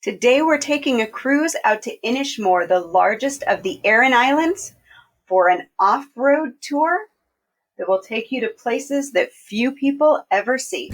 Today we're taking a cruise out to Inishmore, the largest of the Aran Islands, for an off-road tour that will take you to places that few people ever see.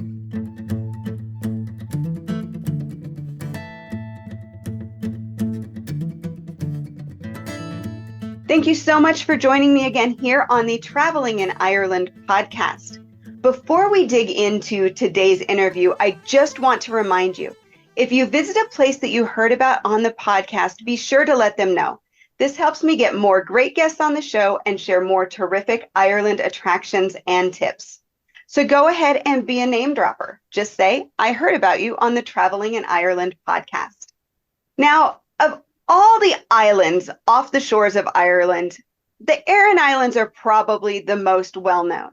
Thank you so much for joining me again here on the Traveling in Ireland podcast. Before we dig into today's interview, I just want to remind you, if you visit a place that you heard about on the podcast, be sure to let them know. This helps me get more great guests on the show and share more terrific Ireland attractions and tips. So go ahead and be a name dropper. Just say, I heard about you on the Traveling in Ireland podcast. Now, of all the islands off the shores of Ireland, the Aran Islands are probably the most well-known.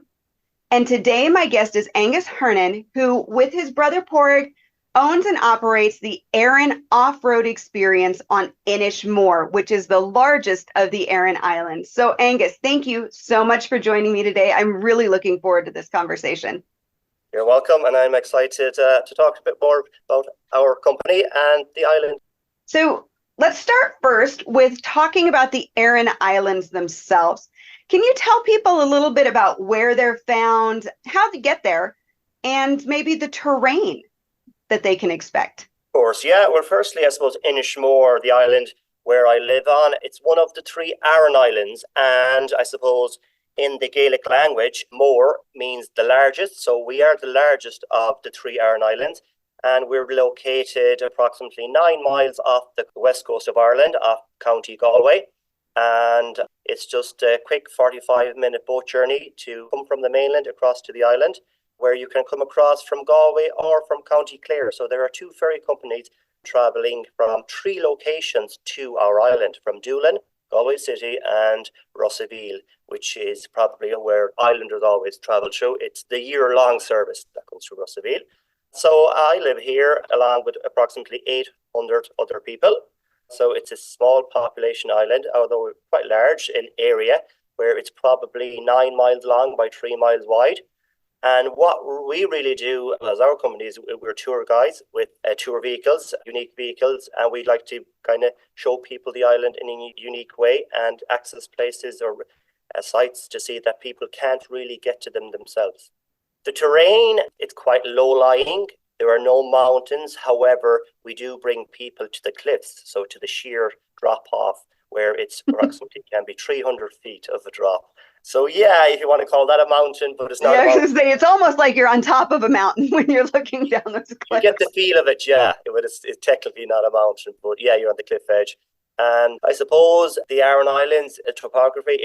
And today my guest is Angus Hernan, who, with his brother Porrig, owns and operates the Aran Off-Road Experience on Inishmore, which is the largest of the Aran Islands. So Angus, thank you so much for joining me today. I'm really looking forward to this conversation. You're welcome, and I'm excited to talk a bit more about our company and the island. So let's start first with talking about the Aran Islands themselves. Can you tell people a little bit about where they're found, how to get there, and maybe the terrain that they can expect? Of course, yeah. Well, firstly, I suppose Inishmore, the island where I live on, it's one of the three Aran Islands, and I suppose in the Gaelic language, more means the largest. So we are the largest of the three Aran Islands, and we're located approximately 9 miles off the west coast of Ireland, off County Galway. And it's just a quick 45-minute boat journey to come from the mainland across to the island, where you can come across from Galway or from County Clare. So there are two ferry companies travelling from 3 locations to our island, from Doolin, Galway City, and Rossaveel, which is probably where islanders always travel through. It's the year-long service that comes through Rossaveel. So I live here along with approximately 800 other people. So it's a small population island, although we're quite large in area, where it's probably 9 miles long by 3 miles wide. And what we really do as our company is we're tour guides with tour vehicles, unique vehicles, and we'd like to kind of show people the island in a unique way and access places or sites to see that people can't really get to them themselves. The terrain, it's quite low-lying. There are no mountains. However, we do bring people to the cliffs, so to the sheer drop-off, where it's approximately can be 300 feet of a drop. So yeah, if you want to call that a mountain, but it's not. Yeah, I was going to say, it's almost like you're on top of a mountain when you're looking down those cliffs. You get the feel of it, yeah. It's technically not a mountain, but yeah, you're on the cliff edge. And I suppose the Aran Islands topography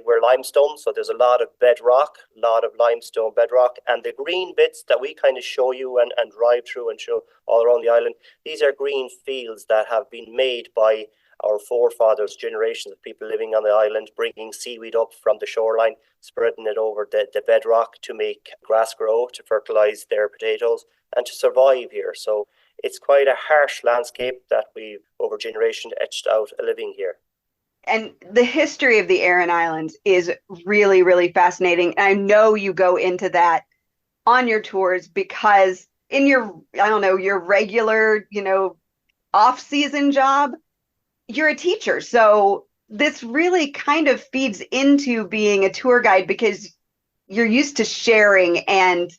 we're limestone, so there's a lot of bedrock, a lot of limestone bedrock, and the green bits that we kind of show you and drive through and show all around the island, these are green fields that have been made by our forefathers, generations of people living on the island, bringing seaweed up from the shoreline, spreading it over the bedrock to make grass grow, to fertilize their potatoes, and to survive here. So it's quite a harsh landscape that we, over generations, etched out a living here. And the history of the Aran Islands is really, really fascinating. And I know you go into that on your tours because in your, your regular, off-season job, you're a teacher. So this really kind of feeds into being a tour guide because you're used to sharing and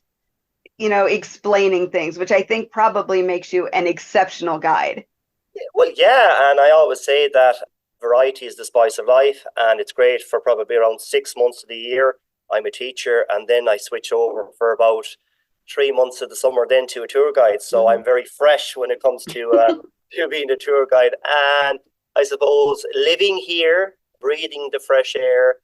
explaining things, which I think probably makes you an exceptional guide. Well, yeah, and I always say that variety is the spice of life, and it's great for probably around 6 months of the year. I'm a teacher, and then I switch over for about 3 months of the summer then to a tour guide. So I'm very fresh when it comes to being a tour guide. And I suppose living here, breathing the fresh air,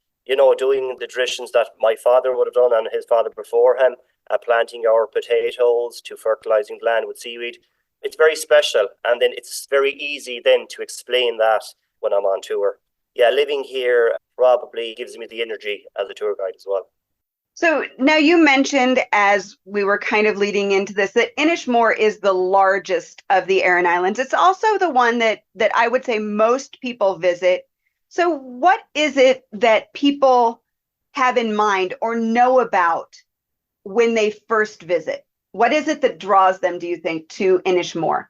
doing the traditions that my father would have done and his father before him, planting our potatoes, to fertilizing the land with seaweed. It's very special. And then it's very easy then to explain that when I'm on tour. Yeah, living here probably gives me the energy as a tour guide as well. So now you mentioned, as we were kind of leading into this, that Inishmore is the largest of the Aran Islands. It's also the one that I would say most people visit. So what is it that people have in mind or know about when they first visit? What is it that draws them, do you think, to Inishmore?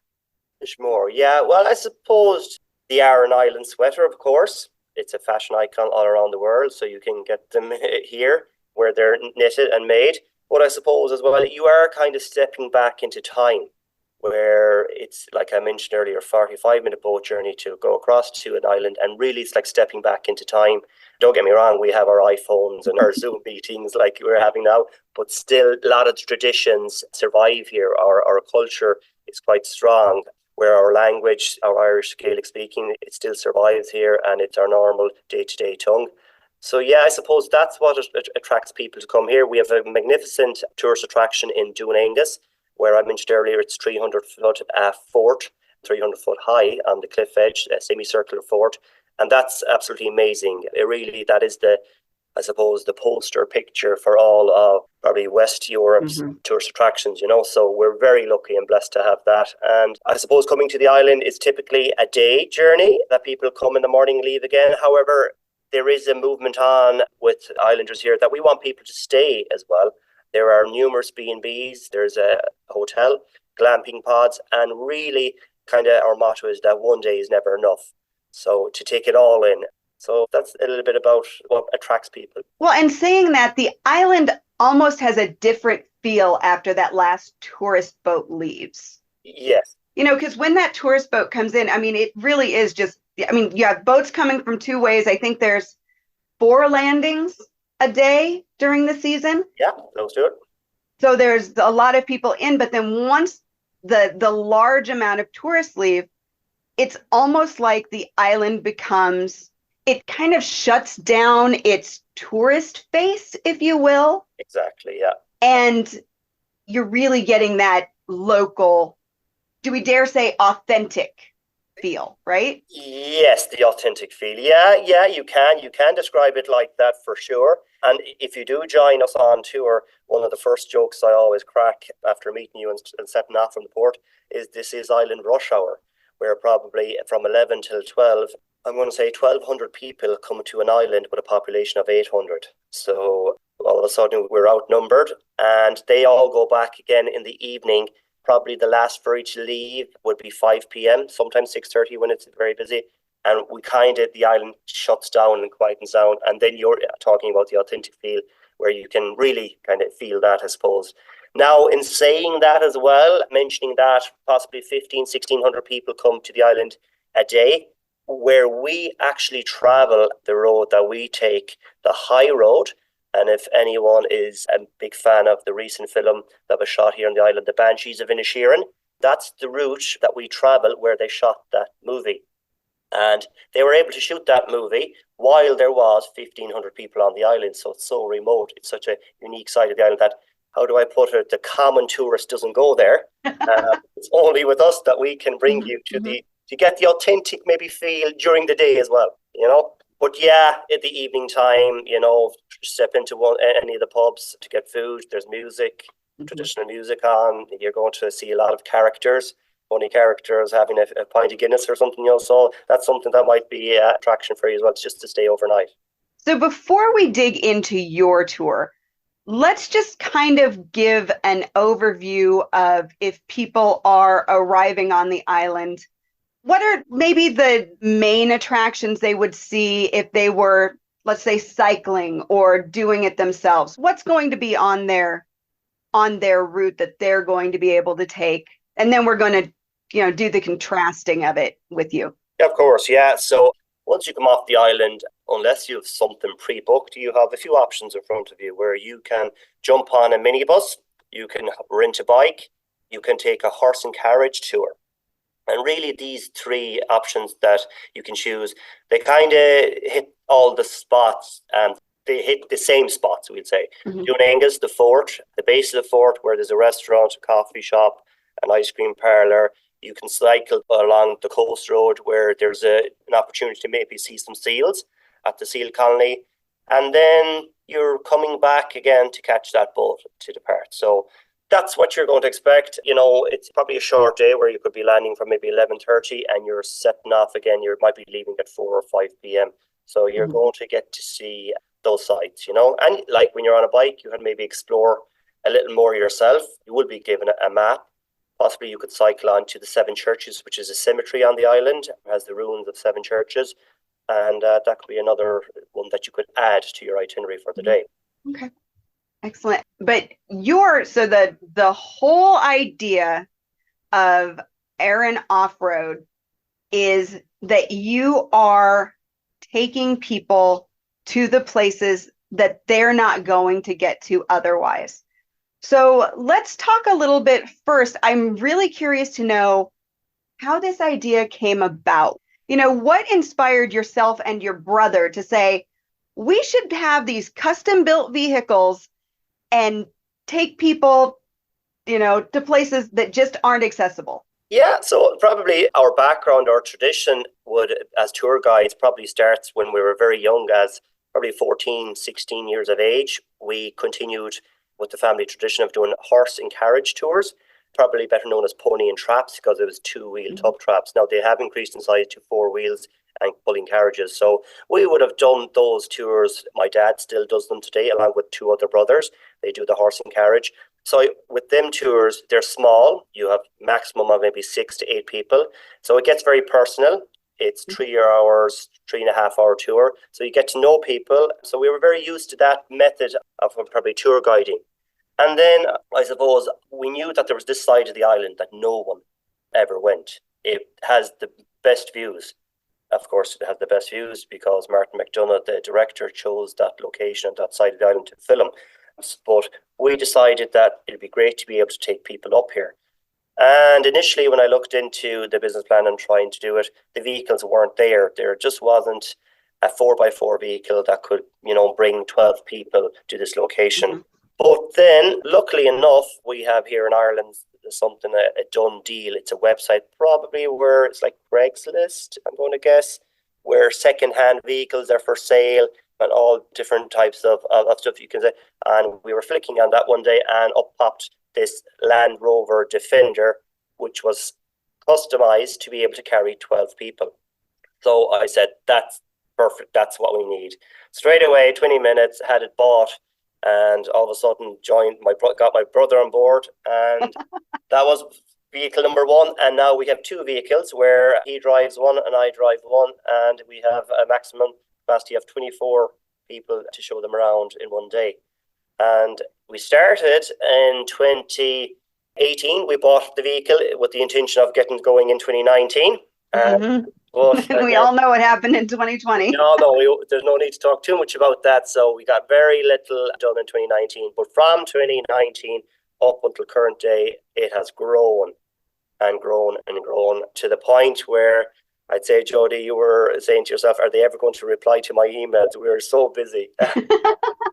Inishmore, yeah. Well, I suppose the Aran Island sweater, of course. It's a fashion icon all around the world, so you can get them here where they're knitted and made. But I suppose as well, you are kind of stepping back into time where it's like I mentioned earlier, 45-minute boat journey to go across to an island, and really it's like stepping back into time. Don't get me wrong, we have our iPhones and our Zoom meetings like we're having now, but still a lot of the traditions survive here. Our culture is quite strong, where our language, our Irish Gaelic speaking, it still survives here, and it's our normal day-to-day tongue. So yeah, I suppose that's what attracts people to come here. We have a magnificent tourist attraction in Doolin, where I mentioned earlier, it's 300-foot fort, 300-foot high on the cliff edge, a semicircular fort. And that's absolutely amazing. That is I suppose, the poster picture for all of probably West Europe's tourist attractions, So we're very lucky and blessed to have that. And I suppose coming to the island is typically a day journey that people come in the morning and leave again. However, there is a movement on with islanders here that we want people to stay as well. There are numerous B&Bs, there's a hotel, glamping pods, and really kind of our motto is that one day is never enough. So to take it all in. So that's a little bit about what attracts people. Well, and saying that, the island almost has a different feel after that last tourist boat leaves. Yes. Because when that tourist boat comes in, I mean, it really is you have boats coming from two ways. I think there's 4 landings a day during the season. Yeah, let's do it. So there's a lot of people in, but then once the large amount of tourists leave, it's almost like the island it kind of shuts down its tourist face, if you will. Exactly, yeah. And you're really getting that local, do we dare say authentic feel, right? Yes, the authentic feel. Yeah, you can describe it like that for sure. And if you do join us on tour, one of the first jokes I always crack after meeting you and setting off from the port is this is island rush hour, where probably from 11 till 12, I'm going to say 1,200 people come to an island with a population of 800. So all of a sudden we're outnumbered, and they all go back again in the evening. Probably the last ferry to leave would be 5 p.m., sometimes 6:30 when it's very busy. And the island shuts down and quietens down. And then you're talking about the authentic feel, where you can really kind of feel that, I suppose. Now, in saying that as well, mentioning that possibly 1,600 people come to the island a day, where we actually travel the road that we take, the high road. And if anyone is a big fan of the recent film that was shot here on the island, The Banshees of Inisherin, that's the route that we travel where they shot that movie. And they were able to shoot that movie while there was 1,500 people on the island. So it's so remote. It's such a unique side of the island that, how do I put it, the common tourist doesn't go there. It's only with us that we can bring you to get the authentic maybe feel during the day as well, But yeah, at the evening time, step into any of the pubs to get food. There's music, traditional music on. You're going to see a lot of characters, funny characters having a pint of Guinness or something, So that's something that might be an attraction for you as well, just to stay overnight. So before we dig into your tour, let's just kind of give an overview of if people are arriving on the island. What are maybe the main attractions they would see if they were, let's say, cycling or doing it themselves? What's going to be on their route that they're going to be able to take? And then we're going to, do the contrasting of it with you. Yeah, of course, yeah. So once you come off the island, unless you have something pre-booked, you have a few options in front of you where you can jump on a minibus, you can rent a bike, you can take a horse and carriage tour. And really, these 3 options that you can choose, they kind of hit all the spots, and they hit the same spots, we'd say. Doonanga's, the fort, the base of the fort, where there's a restaurant, a coffee shop, an ice cream parlour. You can cycle along the coast road, where there's an opportunity to maybe see some seals at the seal colony. And then you're coming back again to catch that boat to depart. So that's what you're going to expect. It's probably a short day where you could be landing from maybe 11:30 and you're setting off again. You might be leaving at 4 or 5 p.m. So you're going to get to see those sites, And like when you're on a bike, you can maybe explore a little more yourself. You will be given a map Possibly you could cycle on to the Seven Churches, which is a cemetery on the island. It has the ruins of seven churches. And that could be another one that you could add to your itinerary for the day. Okay. Excellent. But so the whole idea of Aran Off-Road is that you are taking people to the places that they're not going to get to otherwise. So let's talk a little bit first. I'm really curious to know how this idea came about. What inspired yourself and your brother to say, we should have these custom built vehicles and take people, to places that just aren't accessible? Yeah, so probably our background, our tradition would, as tour guides, probably starts when we were very young, as probably 14, 16 years of age. We continued with the family tradition of doing horse and carriage tours, probably better known as pony and traps, because it was two-wheel tub traps. Now they have increased in size to four wheels and pulling carriages. So we would have done those tours. My dad still does them today, along with two other brothers. They do the horse and carriage. So with them tours, they're small. You have maximum of maybe 6 to 8 people. So it gets very personal. It's 3 hours, 3.5 hour tour. So you get to know people. So we were very used to that method of probably tour guiding. And then I suppose we knew that there was this side of the island that no one ever went. It has the best views. Of course, it has the best views because Martin McDonagh, the director, chose that location and that side of the island to film. But we decided that it'd be great to be able to take people up here. And initially, when I looked into the business plan and trying to do it, the vehicles weren't there. There just wasn't a 4x4 vehicle that could, bring 12 people to this location. Mm-hmm. But then, luckily enough, we have here in Ireland something, a done deal. It's a website probably where it's like Craigslist, I'm going to guess, where second-hand vehicles are for sale and all different types of stuff you can say. And we were flicking on that one day and up popped this Land Rover Defender, which was customized to be able to carry 12 people. So I said, that's perfect. That's what we need. Straight away, 20 minutes, had it bought. And all of a sudden got my brother on board, and that was vehicle number one. And now we have two vehicles where he drives one and I drive one, and we have a maximum capacity of 24 people to show them around in one day. And we started in 2018. We bought the vehicle with the intention of getting going in 2019. Mm-hmm. But we all know what happened in 2020. There's no need to talk too much about that. So we got very little done in 2019. But from 2019 up until current day, it has grown and grown and grown to the point where I'd say, Jody, you were saying to yourself, are they ever going to reply to my emails? We were so busy,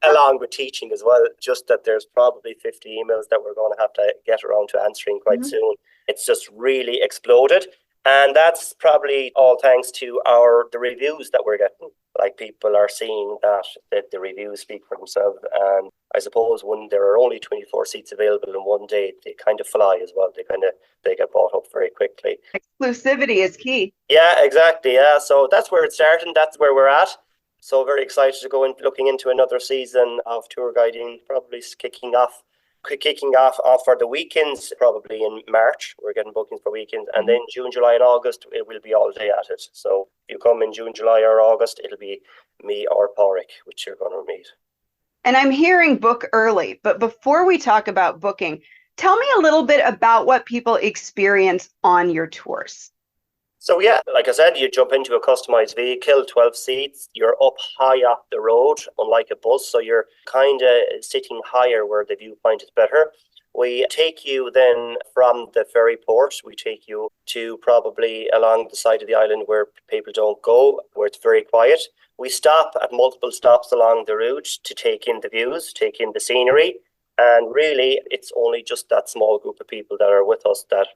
along with teaching as well, just that there's probably 50 emails that we're going to have to get around to answering quite soon. It's just really exploded. And that's probably all thanks to the reviews that we're getting. Like, people are seeing that the reviews speak for themselves. And I suppose when there are only 24 seats available in one day, they kind of fly as well. They get bought up very quickly. Exclusivity is key. Yeah, exactly. Yeah, so that's where it's starting. That's where we're at. So very excited to go in, looking into another season of tour guiding, probably kicking off for the weekends, probably in March. We're getting bookings for weekends, and then June, July, and August, it will be all day at it. So if you come in June, July, or August, it'll be me or Pádraig, which you're going to meet. And I'm hearing book early, but before we talk about booking, tell me a little bit about what people experience on your tours. So yeah, like I said, you jump into a customized vehicle, 12 seats, you're up high up the road, unlike a bus, so you're kind of sitting higher where the viewpoint is better. We take you then from the ferry port, we take you to probably along the side of the island where people don't go, where it's very quiet. We stop at multiple stops along the route to take in the views, take in the scenery, and really it's only just that small group of people that are with us that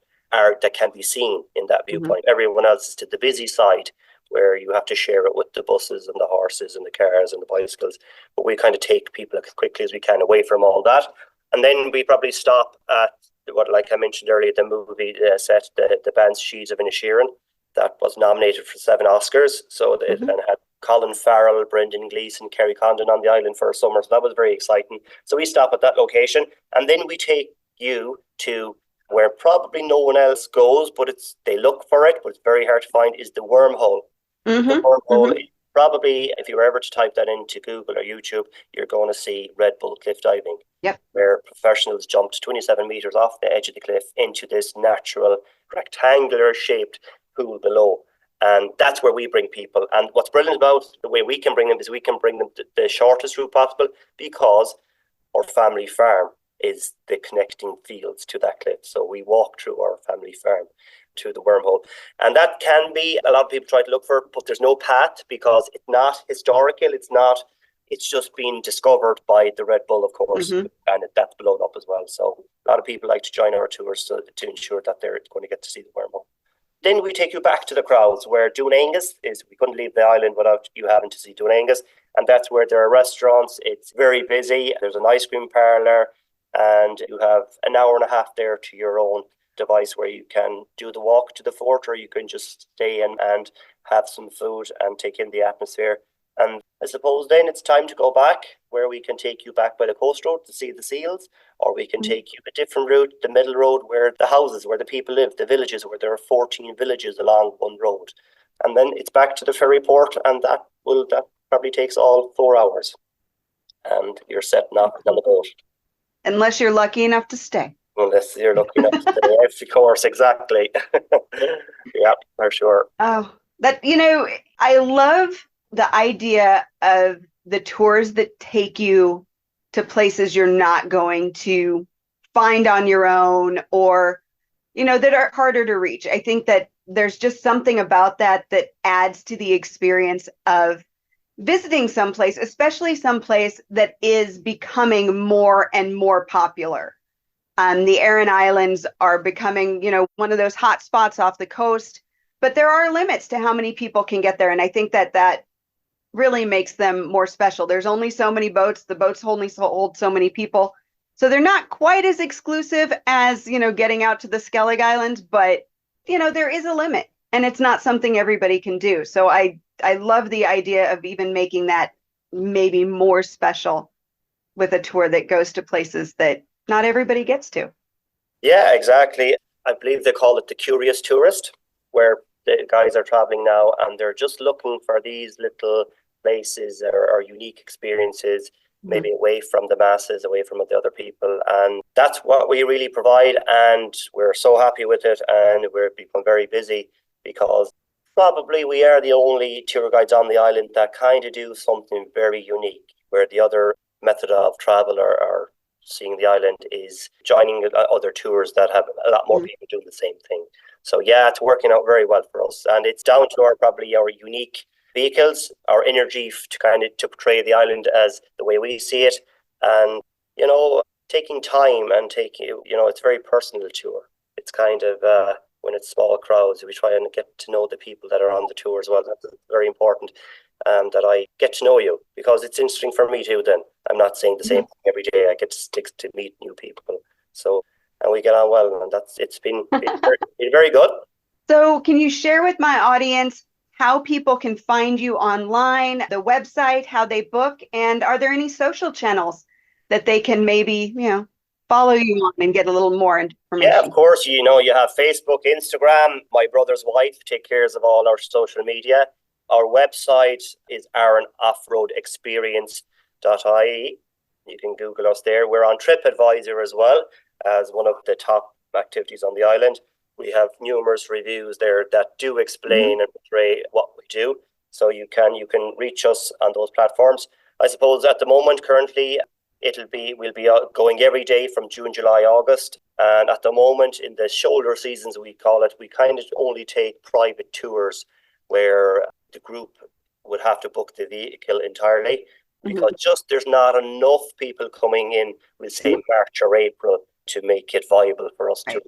can be seen in that viewpoint. Everyone else is to the busy side where you have to share it with the buses and the horses and the cars and the bicycles. But we kind of take people as quickly as we can away from all that. And then we probably stop at what, like I mentioned earlier, the movie set, the Banshees of Inisherin, that was nominated for 7 Oscars. So it had Colin Farrell, Brendan Gleeson, Kerry Condon on the island for a summer. So that was very exciting. So we stop at that location, and then we take you to where probably no one else goes, but they look for it, but it's very hard to find, is the wormhole. The wormhole is probably, if you were ever to type that into Google or YouTube, you're going to see Red Bull cliff diving. Yep. Where professionals jumped 27 meters off the edge of the cliff into this natural rectangular shaped pool below. And that's where we bring people. And what's brilliant about the way we can bring them is we can bring them the shortest route possible, because our family farm is the connecting fields to that cliff. So we walk through our family farm to the wormhole. And that can be, a lot of people try to look for it, but there's no path because it's not historical. It's just been discovered by the Red Bull, of course, and that's blown up as well. So a lot of people like to join our tours to ensure that they're going to get to see the wormhole. Then we take you back to the crowds where Doolin is. We couldn't leave the island without you having to see Doolin, and that's where there are restaurants. It's very busy. There's an ice cream parlour, and you have an hour and a half there to your own device where you can do the walk to the fort, or you can just stay in and have some food and take in the atmosphere. And I suppose then it's time to go back, where we can take you back by the coast road to see the seals, or we can take you a different route, the middle road, where the houses, where the people live, the villages, where there are 14 villages along one road. And then it's back to the ferry port, and that probably takes all 4 hours. And you're setting off on the boat. Unless you're lucky enough to stay. Unless you're lucky enough to stay, of course, exactly. Yeah, for sure. Oh, I love the idea of the tours that take you to places you're not going to find on your own, or, that are harder to reach. I think that there's just something about that adds to the experience of visiting someplace, especially someplace that is becoming more and more popular. The Aran Islands are becoming, one of those hot spots off the coast, but there are limits to how many people can get there. And I think that really makes them more special. There's only so many boats. The boats only hold so many people. So they're not quite as exclusive as, getting out to the Skellig Islands, but, there is a limit, and it's not something everybody can do. So I love the idea of even making that maybe more special with a tour that goes to places that not everybody gets to. Yeah, exactly. I believe they call it the curious tourist, where the guys are traveling now and they're just looking for these little places or unique experiences, maybe away from the masses, away from the other people. And that's what we really provide. And we're so happy with it. And we're become very busy because probably we are the only tour guides on the island that kind of do something very unique, where the other method of travel or seeing the island is joining other tours that have a lot more people doing the same thing. So yeah, it's working out very well for us, and it's down to our unique vehicles, our energy to portray the island as the way we see it, and taking time and it's very personal tour. It's kind of when it's small crowds, we try and get to know the people that are on the tour as well. That's very important. That I get to know you, because it's interesting for me too. Then I'm not saying the same thing every day. I get to meet new people. So, and we get on well, and it's been very good. So can you share with my audience how people can find you online, the website, how they book, and are there any social channels that they can maybe, follow you on and get a little more information? Yeah, of course. You have Facebook, Instagram. My brother's wife takes care of all our social media. Our website is aranoffroadexperience.ie. You can Google us there. We're on TripAdvisor as well as one of the top activities on the island. We have numerous reviews there that do explain and portray what we do. So you can reach us on those platforms. I suppose at the moment, currently, we'll be going every day from June, July, August. And at the moment, in the shoulder seasons, we call it, we kind of only take private tours where the group would have to book the vehicle entirely, because just there's not enough people coming in, we'll say March or April, to make it viable for us to,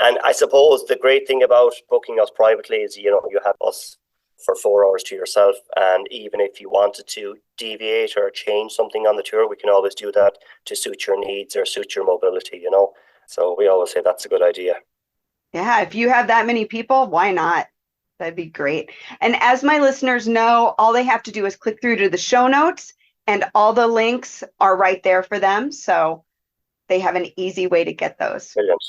And I suppose the great thing about booking us privately is, you have us for 4 hours to yourself. And even if you wanted to deviate or change something on the tour, we can always do that to suit your needs or suit your mobility, So we always say that's a good idea. Yeah, if you have that many people, why not? That'd be great. And as my listeners know, all they have to do is click through to the show notes, and all the links are right there for them. So they have an easy way to get those. Brilliant.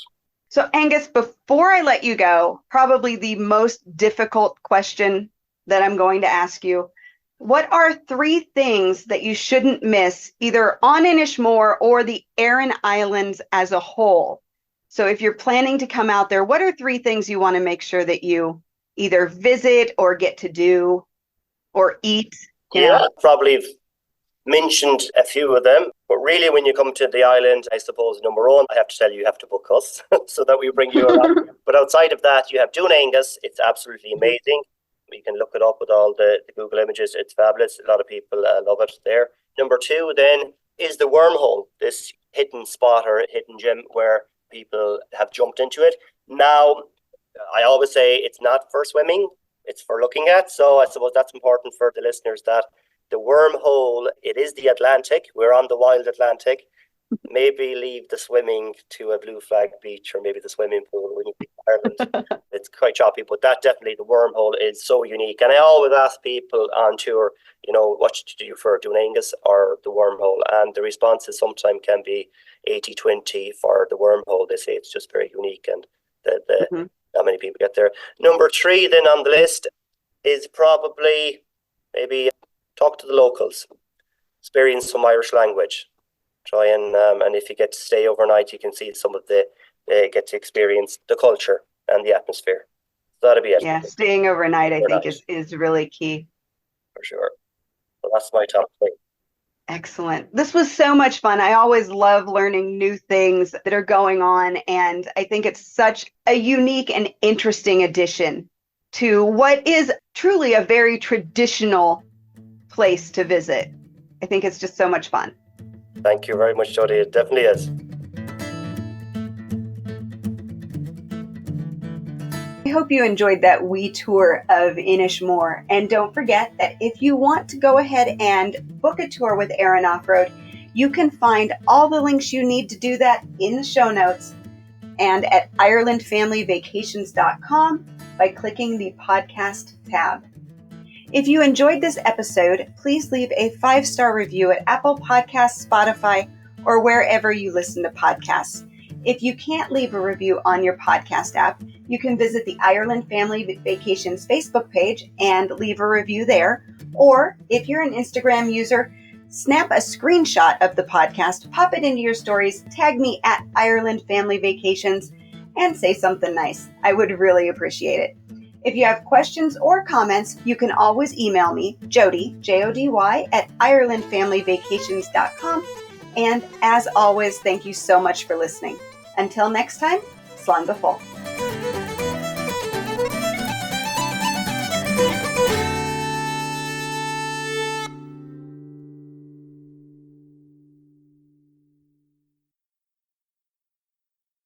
So Angus, before I let you go, probably the most difficult question that I'm going to ask you, what are 3 things that you shouldn't miss either on Inishmore or the Aran Islands as a whole? So if you're planning to come out there, what are 3 things you want to make sure that you either visit or get to do or eat? Yeah, probably mentioned a few of them, but really when you come to the island, I suppose number one, I have to tell you, you have to book us so that we bring you around. But outside of that, you have Doon Angus. It's absolutely amazing. You can look it up with all the Google images. It's fabulous. A lot of people love it there. Number 2 then is the wormhole, this hidden spot or hidden gem where people have jumped into it. Now, I always say it's not for swimming, it's for looking at. So I suppose that's important for the listeners, that the wormhole, it is the Atlantic. We're on the wild Atlantic. Maybe leave the swimming to a blue flag beach or maybe the swimming pool when you be in Ireland. It's quite choppy, but that definitely, the wormhole is so unique. And I always ask people on tour, what should you do for Doon Angus or the wormhole? And the responses sometimes can be 80-20 for the wormhole. They say it's just very unique and not many people get there. Number 3 then on the list is probably maybe talk to the locals, experience some Irish language. Try and if you get to stay overnight, you can see some of get to experience the culture and the atmosphere. So that'd be it. Yeah, staying overnight, I think is really key. For sure. Well, that's my top 3. Excellent. This was so much fun. I always love learning new things that are going on, and I think it's such a unique and interesting addition to what is truly a very traditional place to visit. I think it's just so much fun. Thank you very much, Jodie. It definitely is. I hope you enjoyed that wee tour of Inishmore. And don't forget that if you want to go ahead and book a tour with Aran Off-Road, you can find all the links you need to do that in the show notes and at IrelandFamilyVacations.com by clicking the podcast tab. If you enjoyed this episode, please leave a 5-star review at Apple Podcasts, Spotify, or wherever you listen to podcasts. If you can't leave a review on your podcast app, you can visit the Ireland Family Vacations Facebook page and leave a review there. Or if you're an Instagram user, snap a screenshot of the podcast, pop it into your stories, tag me at Ireland Family Vacations, and say something nice. I would really appreciate it. If you have questions or comments, you can always email me, Jody, Jody, at IrelandFamilyVacations.com. And as always, thank you so much for listening. Until next time, slán go fóill.